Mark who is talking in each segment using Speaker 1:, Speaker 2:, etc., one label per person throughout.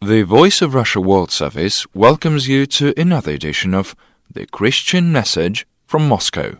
Speaker 1: The Voice of Russia World Service welcomes you to another edition of The Christian Message from Moscow.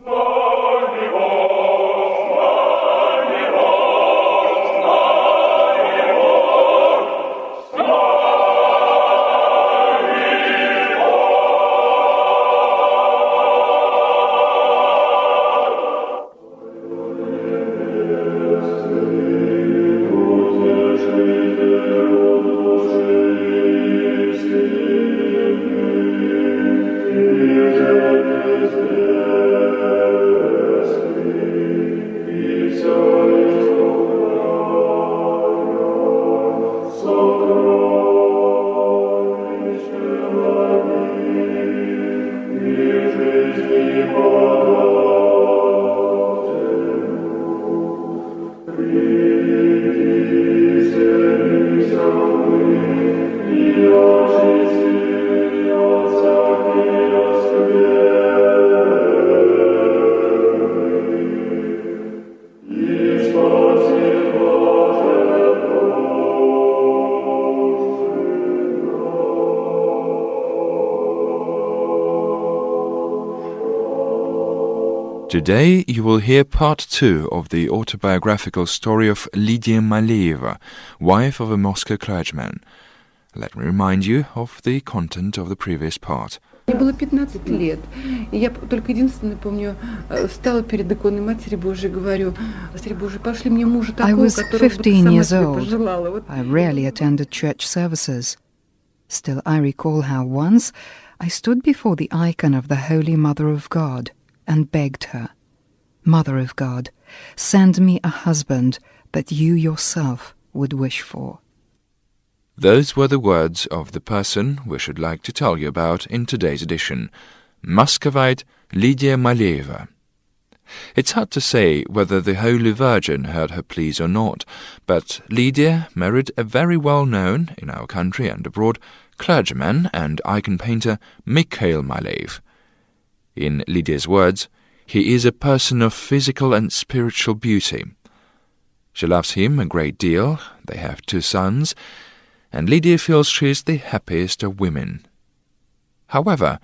Speaker 1: Today you will hear part 2 of the autobiographical story of Lydia Maleyeva, wife of a Moscow clergyman. Let me remind you of the content of the previous part.
Speaker 2: Мне было 15 лет, и я только единственное помню, встала перед иконой Матери Божией и говорю: Матери Божией, пошли мне мужа такого, которого бы ты сама себе пожелала.
Speaker 3: I rarely attended church services. Still, I recall how once I stood before the icon of the Holy Mother of God and begged her, Mother of God, send me a husband that you yourself would wish for.
Speaker 1: Those were the words of the person we should like to tell you about in today's edition, Muscovite Lydia Maleyeva. It's hard to say whether the Holy Virgin heard her pleas or not, but Lydia married a very well-known, in our country and abroad, clergyman and icon painter Mikhail Maleyev. In Lydia's words, he is a person of physical and spiritual beauty. She loves him a great deal, they have 2 sons, and Lydia feels she is the happiest of women. However,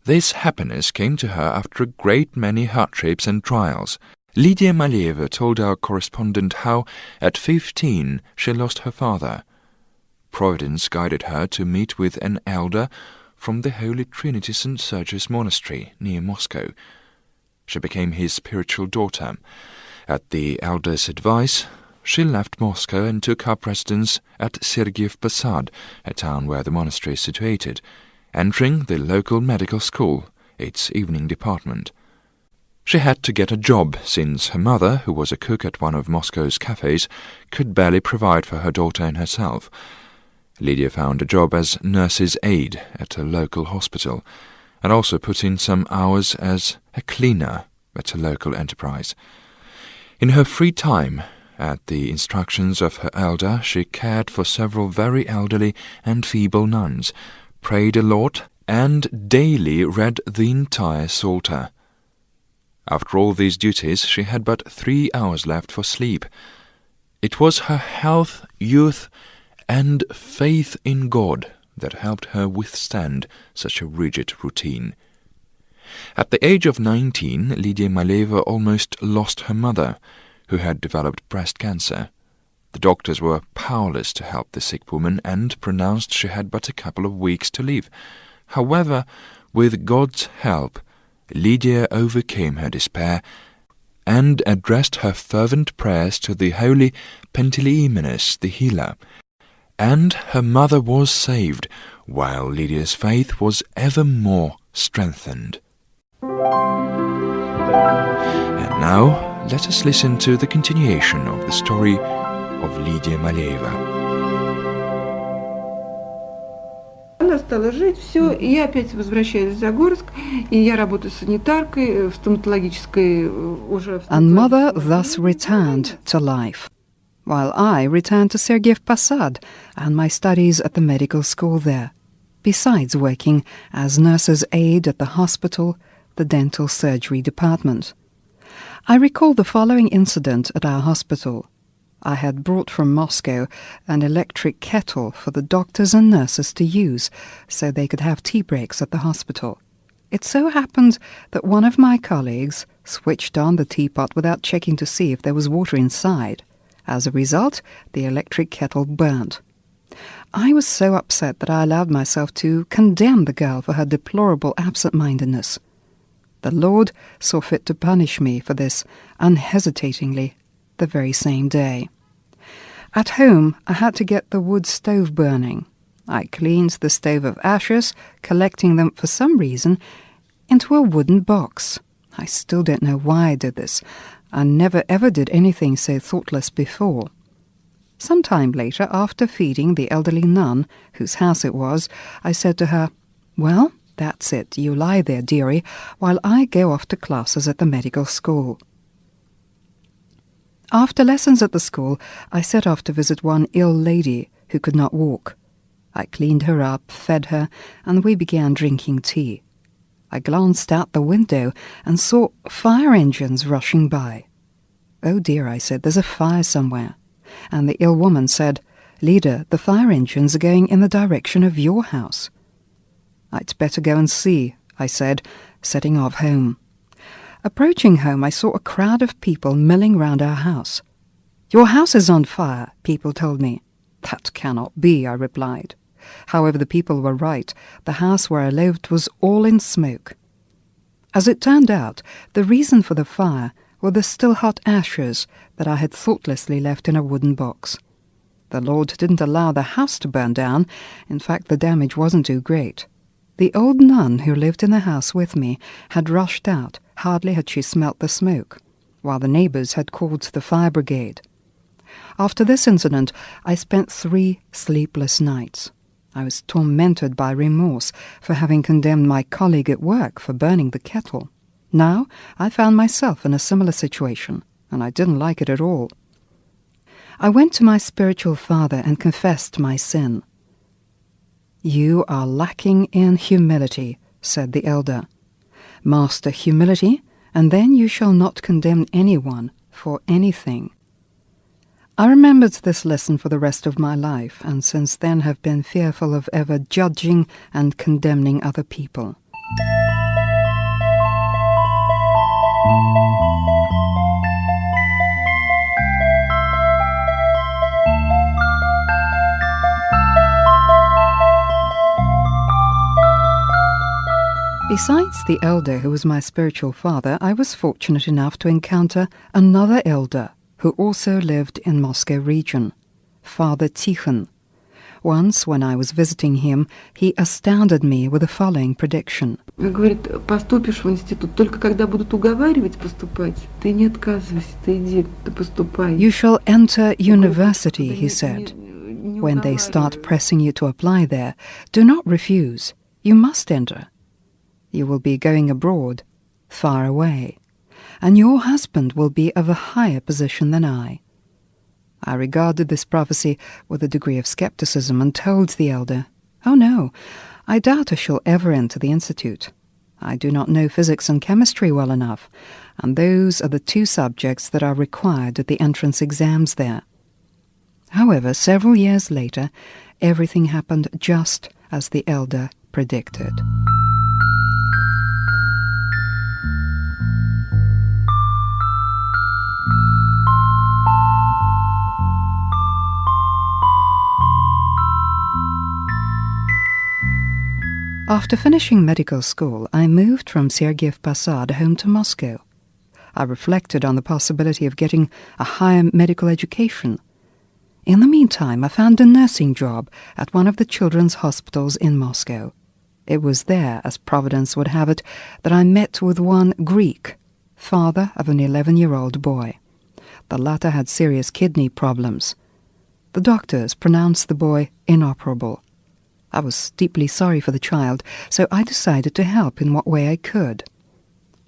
Speaker 1: this happiness came to her after a great many hardships and trials. Lydia Maleyeva told our correspondent how, at 15, she lost her father. Providence guided her to meet with an elder from the Holy Trinity St. Sergius Monastery near Moscow. She became his spiritual daughter. At the elder's advice, she left Moscow and took up residence at Sergiev Posad, a town where the monastery is situated, entering the local medical school, its evening department. She had to get a job, since her mother, who was a cook at one of Moscow's cafes, could barely provide for her daughter and herself. Lydia found a job as nurse's aide at a local hospital, and also put in some hours as a cleaner at a local enterprise. In her free time, at the instructions of her elder, she cared for several very elderly and feeble nuns, prayed a lot, and daily read the entire Psalter. After all these duties, she had but 3 hours left for sleep. It was her health, youth, and faith in God that helped her withstand such a rigid routine. At the age of 19, Lydia Maleyeva almost lost her mother, who had developed breast cancer. The doctors were powerless to help the sick woman and pronounced she had but a couple of weeks to live. However, with God's help, Lydia overcame her despair and addressed her fervent prayers to the holy Panteleimonas, the healer, and her mother was saved, while Lydia's faith was ever more strengthened. And now, let us listen to the continuation of the story of Lydia Maleyeva.
Speaker 2: Она стала жить, все, и я опять возвращаюсь в Загорск, и я работаю санитаркой в стоматологической уже...
Speaker 3: And mother thus returned to life, while I returned to Sergiev Posad and my studies at the medical school there, besides working as nurse's aide at the hospital, the dental surgery department. I recall the following incident at our hospital. I had brought from Moscow an electric kettle for the doctors and nurses to use so they could have tea breaks at the hospital. It so happened that one of my colleagues switched on the teapot without checking to see if there was water inside. As a result, the electric kettle burnt. I was so upset that I allowed myself to condemn the girl for her deplorable absent-mindedness. The Lord saw fit to punish me for this unhesitatingly the very same day. At home, I had to get the wood stove burning. I cleaned the stove of ashes, collecting them for some reason into a wooden box. I still don't know why I did this. I never ever did anything so thoughtless before. Some time later, after feeding the elderly nun, whose house it was, I said to her, "Well, that's it. You lie there, dearie, while I go off to classes at the medical school." After lessons at the school, I set off to visit one ill lady who could not walk. I cleaned her up, fed her, and we began drinking tea. I glanced out the window and saw fire engines rushing by. "Oh dear," I said, "there's a fire somewhere." And the ill woman said, "Lydia, the fire engines are going in the direction of your house." "I'd better go and see," I said, setting off home. Approaching home, I saw a crowd of people milling round our house. "Your house is on fire," people told me. "That cannot be," I replied. However, the people were right. The house where I lived was all in smoke. As it turned out, the reason for the fire were the still hot ashes that I had thoughtlessly left in a wooden box. The Lord didn't allow the house to burn down. In fact, the damage wasn't too great. The old nun who lived in the house with me had rushed out. Hardly had she smelt the smoke, while the neighbours had called the fire brigade. After this incident, I spent 3 sleepless nights. I was tormented by remorse for having condemned my colleague at work for burning the kettle. Now I found myself in a similar situation, and I didn't like it at all. I went to my spiritual father and confessed my sin. "You are lacking in humility," said the elder. "Master humility, and then you shall not condemn anyone for anything." I remembered this lesson for the rest of my life, and since then have been fearful of ever judging and condemning other people. Besides the elder who was my spiritual father, I was fortunate enough to encounter another elder who also lived in Moscow region, Father Tikhon. Once, when I was visiting him, he astounded me with the following prediction.
Speaker 2: Говорит, поступишь в институт, только когда будут уговаривать поступать, ты не отказывайся, ты иди, ты поступай.
Speaker 3: "You shall enter university," he said. "When they start pressing you to apply there, do not refuse. You must enter. You will be going abroad, far away, and your husband will be of a higher position than I." I regarded this prophecy with a degree of skepticism and told the elder, "Oh no, I doubt I shall ever enter the institute. I do not know physics and chemistry well enough, and those are the 2 subjects that are required at the entrance exams there." However, several years later, everything happened just as the elder predicted. After finishing medical school, I moved from Sergiev Posad home to Moscow. I reflected on the possibility of getting a higher medical education. In the meantime, I found a nursing job at one of the children's hospitals in Moscow. It was there, as Providence would have it, that I met with one Greek, father of an 11-year-old boy. The latter had serious kidney problems. The doctors pronounced the boy inoperable. I was deeply sorry for the child, so I decided to help in what way I could.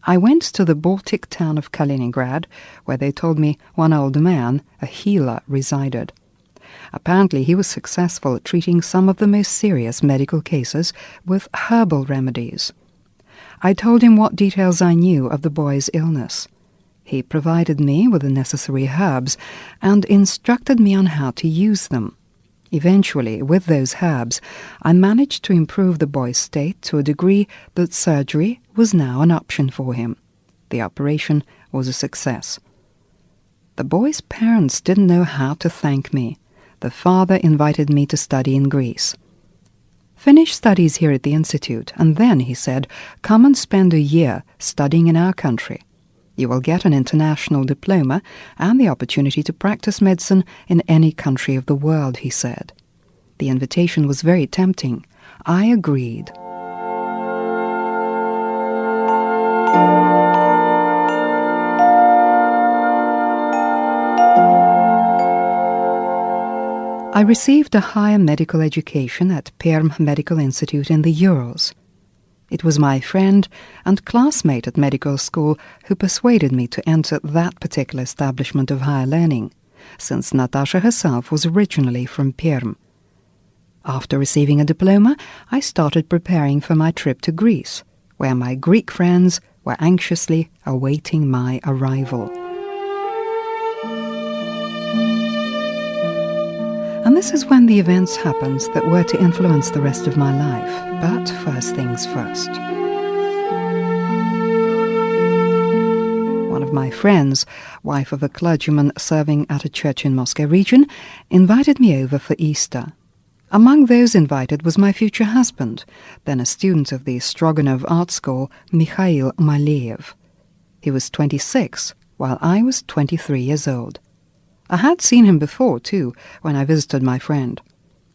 Speaker 3: I went to the Baltic town of Kaliningrad, where they told me one old man, a healer, resided. Apparently he was successful at treating some of the most serious medical cases with herbal remedies. I told him what details I knew of the boy's illness. He provided me with the necessary herbs and instructed me on how to use them. Eventually, with those herbs, I managed to improve the boy's state to a degree that surgery was now an option for him. The operation was a success. The boy's parents didn't know how to thank me. The father invited me to study in Greece. Finish studies here at the institute, and then, he said, come and spend a year studying in our country. You will get an international diploma and the opportunity to practice medicine in any country of the world, he said. The invitation was very tempting. I agreed. I received a higher medical education at Perm Medical Institute in the Urals. It was my friend and classmate at medical school who persuaded me to enter that particular establishment of higher learning, since Natasha herself was originally from Perm. After receiving a diploma, I started preparing for my trip to Greece, where my Greek friends were anxiously awaiting my arrival. And this is when the events happened that were to influence the rest of my life. But first things first. One of my friends, wife of a clergyman serving at a church in Moscow region, invited me over for Easter. Among those invited was my future husband, then a student of the Stroganov Art School, Mikhail Maleyev. He was 26, while I was 23 years old. I had seen him before, too, when I visited my friend.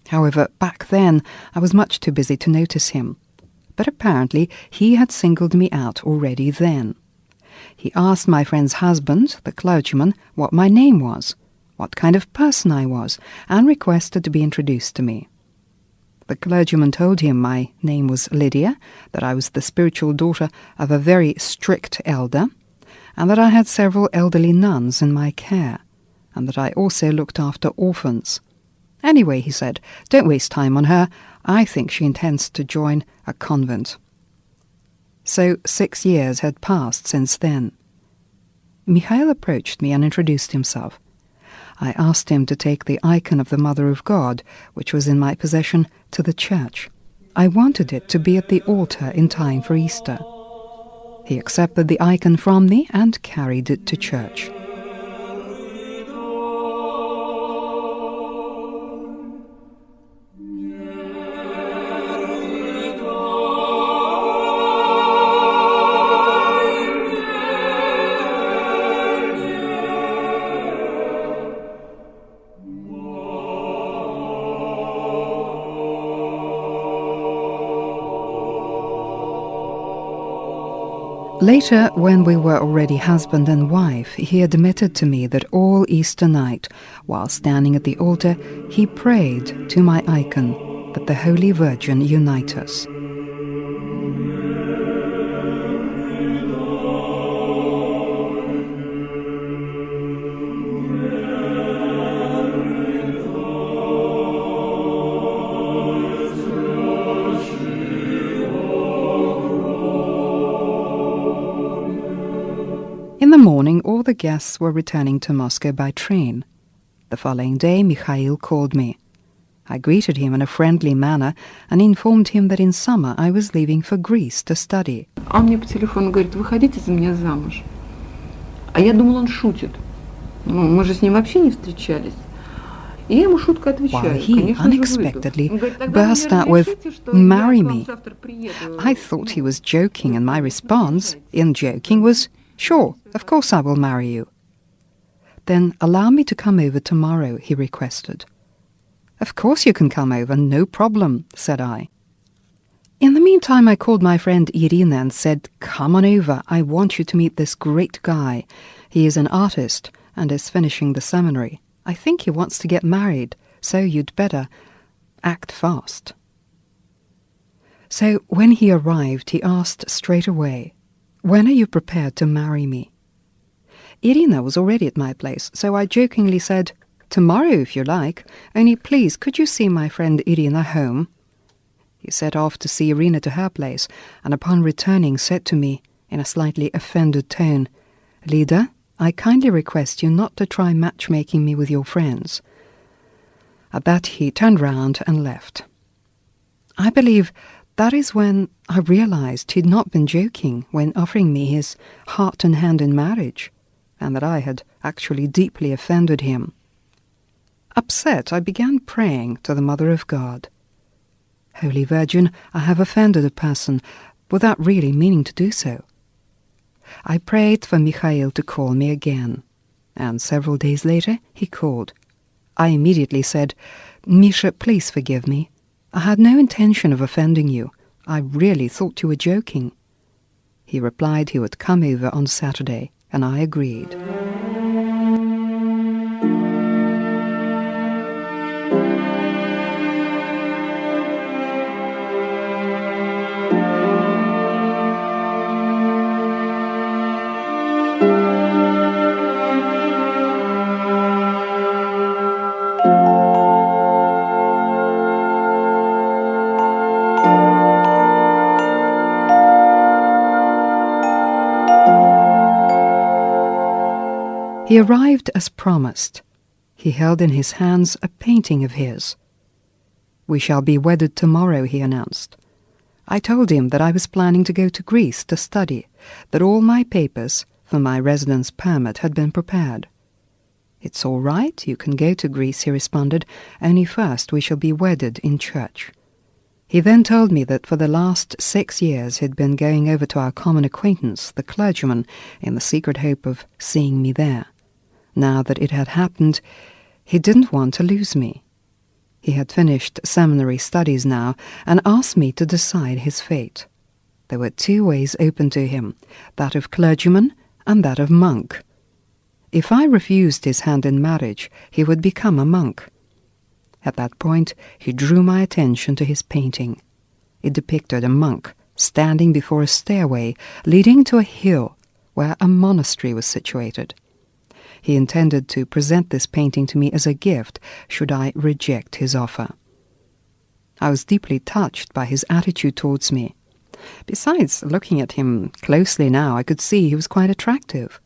Speaker 3: However, back then, I was much too busy to notice him. But apparently, he had singled me out already then. He asked my friend's husband, the clergyman, what my name was, what kind of person I was, and requested to be introduced to me. The clergyman told him my name was Lydia, that I was the spiritual daughter of a very strict elder, and that I had several elderly nuns in my care, and that I also looked after orphans. Anyway, he said, don't waste time on her. I think she intends to join a convent. So 6 years had passed since then. Mikhail approached me and introduced himself. I asked him to take the icon of the Mother of God, which was in my possession, to the church. I wanted it to be at the altar in time for Easter. He accepted the icon from me and carried it to church. Later, when we were already husband and wife, he admitted to me that all Easter night, while standing at the altar, he prayed to my icon that the Holy Virgin unite us. In the morning, all the guests were returning to Moscow by train. The following day, Mikhail called me. I greeted him in a friendly manner and informed him that in summer I was leaving for Greece to study.
Speaker 2: Он мне по телефону говорит, выходите за меня замуж. А я думала, он шутит. Мы же с ним вообще не встречались. И я ему шутко отвечаю.
Speaker 3: While he unexpectedly burst out with, "Marry me." I thought he was joking, and my response, in joking, was, "Sure, of course I will marry you." "Then allow me to come over tomorrow," he requested. "Of course you can come over, no problem," said I. In the meantime, I called my friend Irina and said, "Come on over, I want you to meet this great guy. He is an artist and is finishing the seminary. I think he wants to get married, so you'd better act fast." So when he arrived, he asked straight away, "When are you prepared to marry me?" Irina was already at my place, so I jokingly said, "Tomorrow, if you like. Only please, could you see my friend Irina home?" He set off to see Irina to her place, and upon returning said to me, in a slightly offended tone, "Lida, I kindly request you not to try matchmaking me with your friends." At that he turned round and left. I believe that is when I realized he'd not been joking when offering me his heart and hand in marriage, and that I had actually deeply offended him. Upset, I began praying to the Mother of God. "Holy Virgin, I have offended a person without really meaning to do so." I prayed for Mikhail to call me again, and several days later he called. I immediately said, "Misha, please forgive me. I had no intention of offending you. I really thought you were joking." He replied he would come over on Saturday, and I agreed. He arrived as promised. He held in his hands a painting of his. "We shall be wedded tomorrow," he announced. I told him that I was planning to go to Greece to study, that all my papers for my residence permit had been prepared. "It's all right, you can go to Greece," he responded, "only first we shall be wedded in church." He then told me that for the last 6 years he'd been going over to our common acquaintance, the clergyman, in the secret hope of seeing me there. Now that it had happened, he didn't want to lose me. He had finished seminary studies now and asked me to decide his fate. There were 2 ways open to him, that of clergyman and that of monk. If I refused his hand in marriage, he would become a monk. At that point, he drew my attention to his painting. It depicted a monk standing before a stairway leading to a hill where a monastery was situated. He intended to present this painting to me as a gift should I reject his offer. I was deeply touched by his attitude towards me. Besides, looking at him closely now, I could see he was quite attractive.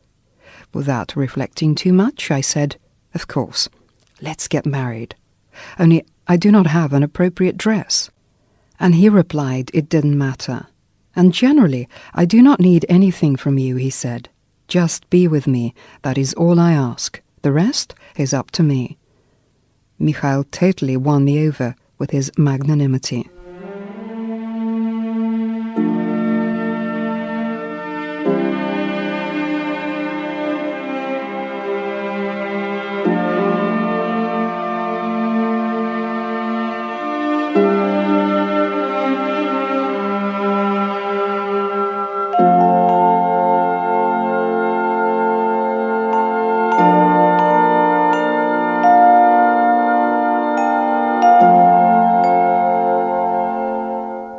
Speaker 3: Without reflecting too much, I said, "Of course, let's get married. Only I do not have an appropriate dress." And he replied it didn't matter. "And generally, I do not need anything from you," he said. "Just be with me, that is all I ask. The rest is up to me." Mikhail totally won me over with his magnanimity.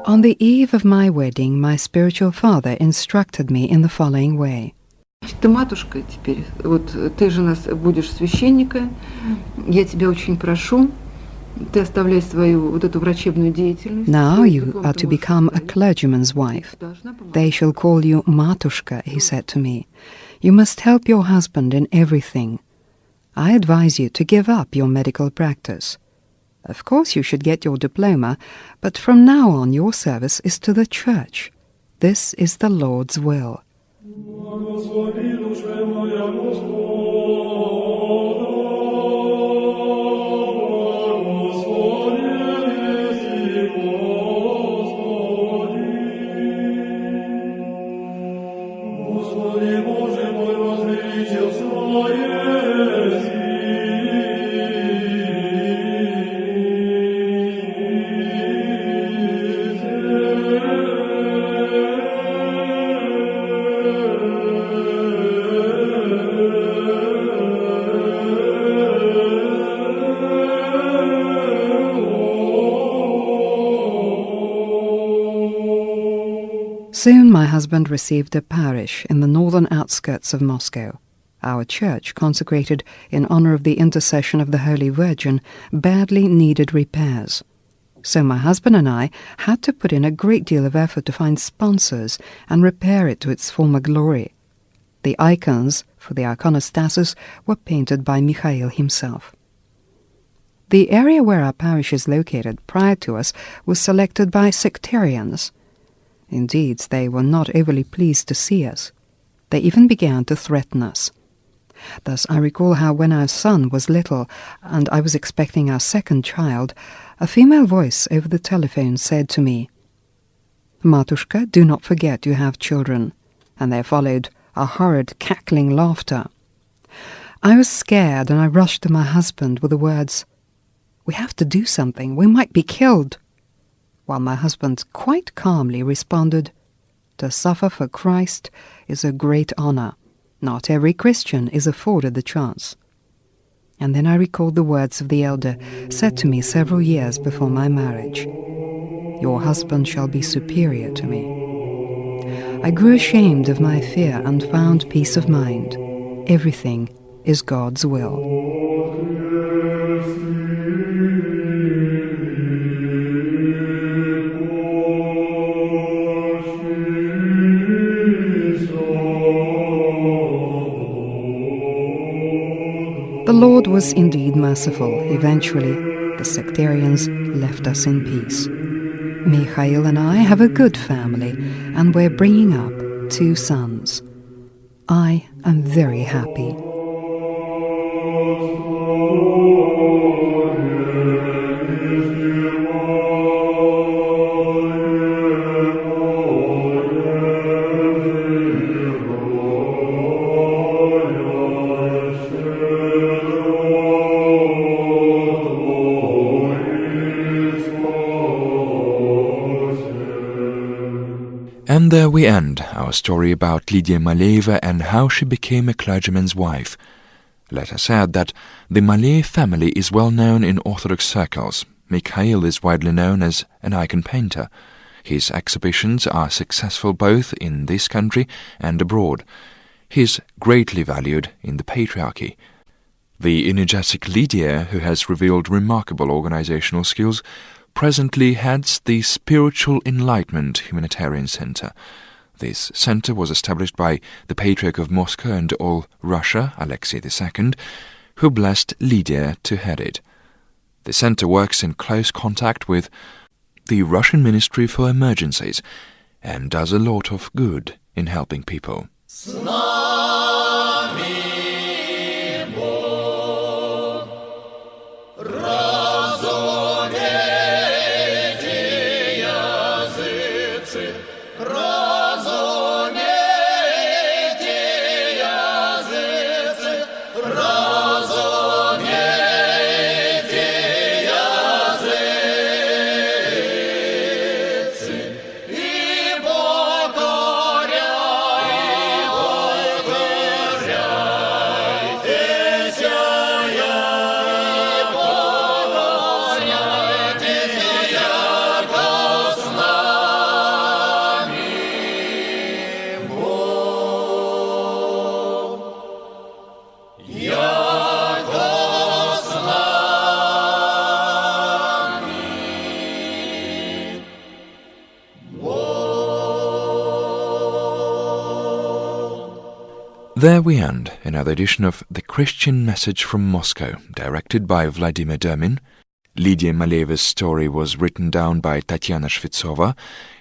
Speaker 3: On the eve of my wedding, my spiritual father instructed me in the following way.
Speaker 2: Ты матушка теперь, вот ты же нас будешь священника, я тебя очень прошу, ты оставляй свою вот эту врачебную деятельность.
Speaker 3: Now you are to become a clergyman's wife. They shall call you Matushka, he said to me. You must help your husband in everything. I advise you to give up your medical practice. Of course you should get your diploma, but from now on your service is to the church. This is the Lord's will. Soon my husband received a parish in the northern outskirts of Moscow. Our church, consecrated in honor of the intercession of the Holy Virgin, badly needed repairs. So my husband and I had to put in a great deal of effort to find sponsors and repair it to its former glory. The icons for the iconostases were painted by Mikhail himself. The area where our parish is located prior to us was selected by sectarians. Indeed, they were not overly pleased to see us. They even began to threaten us. Thus, I recall how when our son was little and I was expecting our second child, a female voice over the telephone said to me, "Matushka, do not forget you have children." And there followed a horrid cackling laughter. I was scared and I rushed to my husband with the words, "We have to do something, we might be killed." While my husband quite calmly responded, "To suffer for Christ is a great honor. Not every Christian is afforded the chance." And then I recalled the words of the elder said to me several years before my marriage, "Your husband shall be superior to me." I grew ashamed of my fear and found peace of mind. Everything is God's will. The Lord was indeed merciful. Eventually, the sectarians left us in peace. Mikhail and I have a good family, and we're bringing up 2 sons. I am very happy.
Speaker 1: And there we end our story about Lydia Maleyeva and how she became a clergyman's wife. Let us add that the Maleyev family is well known in Orthodox circles. Mikhail is widely known as an icon painter. His exhibitions are successful both in this country and abroad. He is greatly valued in the Patriarchy. The energetic Lydia, who has revealed remarkable organizational skills, presently heads the Spiritual Enlightenment Humanitarian Center. This center was established by the Patriarch of Moscow and all Russia, Alexei II, who blessed Lydia to head it. The center works in close contact with the Russian Ministry for Emergencies and does a lot of good in helping people. There we end another edition of The Christian Message from Moscow, directed by Vladimir Dermin. Lydia Maleyeva's story was written down by Tatiana Shvetsova.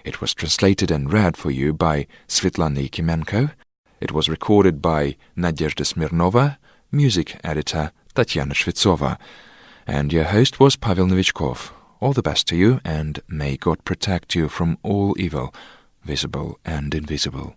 Speaker 1: It was translated and read for you by Svetlana Yakimenko. It was recorded by Nadezhda Smirnova, music editor Tatiana Shvetsova. And your host was Pavel Novichkov. All the best to you, and may God protect you from all evil, visible and invisible.